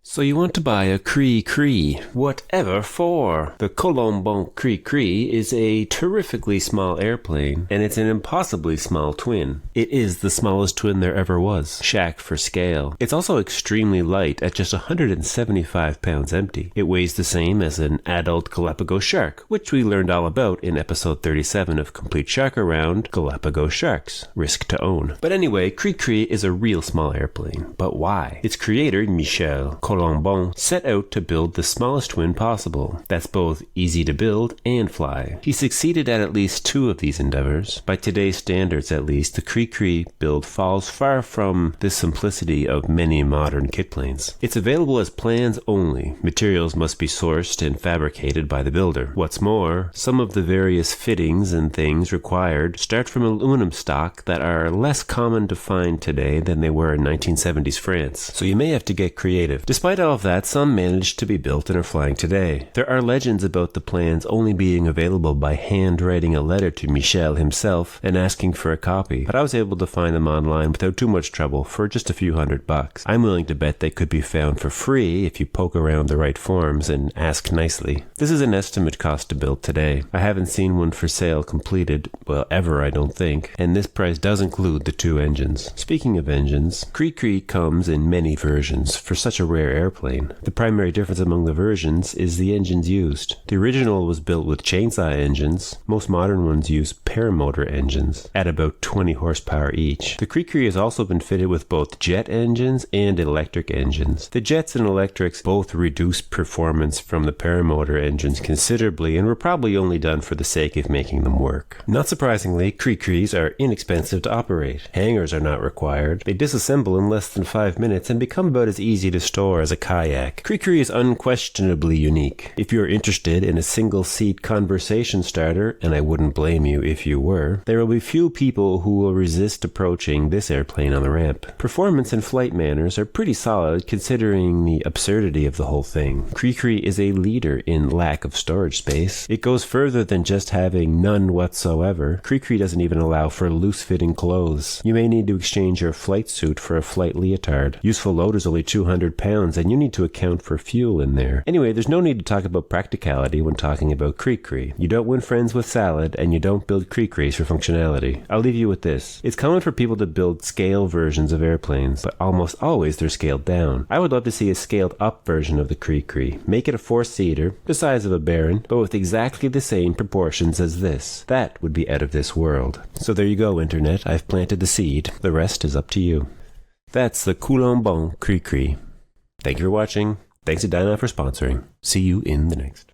So you want to buy a Cri Cri. Whatever for? The Colomban Cri Cri is a terrifically small airplane, and it's an impossibly small twin. It is the smallest twin there ever was. Shack for scale. It's also extremely light at just 175 pounds empty. It weighs the same as an adult Galapagos shark, which we learned all about in episode 37 of Complete Shark Around Galapagos Sharks. Risk to own. But anyway, Cri Cri is a real small airplane. But why? Its creator, Michel Colomban, set out to build the smallest twin possible. That's both easy to build and fly. He succeeded at least two of these endeavors. By today's standards at least, the Cri Cri build falls far from the simplicity of many modern kit planes. It's available as plans only. Materials must be sourced and fabricated by the builder. What's more, some of the various fittings and things required start from aluminum stock that are less common to find today than they were in 1970s France. So you may have to get creative. Despite all of that, some managed to be built and are flying today. There are legends about the plans only being available by handwriting a letter to Michel himself and asking for a copy, but I was able to find them online without too much trouble for just a few $100. I'm willing to bet they could be found for free if you poke around the right forums and ask nicely. This is an estimate cost to build today. I haven't seen one for sale completed, well, ever I don't think, and this price does include the two engines. Speaking of engines, Cri Cri comes in many versions for such a rare airplane. The primary difference among the versions is the engines used. The original was built with chainsaw engines. Most modern ones use paramotor engines at about 20 horsepower each. The Cri Cri has also been fitted with both jet engines and electric engines. The jets and electrics both reduce performance from the paramotor engines considerably and were probably only done for the sake of making them work. Not surprisingly, Cri Cris are inexpensive to operate. Hangars are not required. They disassemble in less than 5 minutes and become about as easy to store as a kayak. Cri Cri is unquestionably unique. If you're interested in a single-seat conversation starter, and I wouldn't blame you if you were, there will be few people who will resist approaching this airplane on the ramp. Performance and flight manners are pretty solid considering the absurdity of the whole thing. Cri Cri is a leader in lack of storage space. It goes further than just having none whatsoever. Cri Cri doesn't even allow for loose-fitting clothes. You may need to exchange your flight suit for a flight leotard. Useful load is only 200 pounds, and you need to account for fuel in there. Anyway, there's no need to talk about practicality when talking about Cri Cri. You don't win friends with salad, and you don't build Cri Cris for functionality. I'll leave you with this. It's common for people to build scale versions of airplanes, but almost always they're scaled down. I would love to see a scaled up version of the Cri Cri. Make it a 4-seater, the size of a Baron, but with exactly the same proportions as this. That would be out of this world. So there you go, Internet. I've planted the seed. The rest is up to you. That's the Colomban Cri Cri. Thank you for watching. Thanks to Dyna for sponsoring. See you in the next.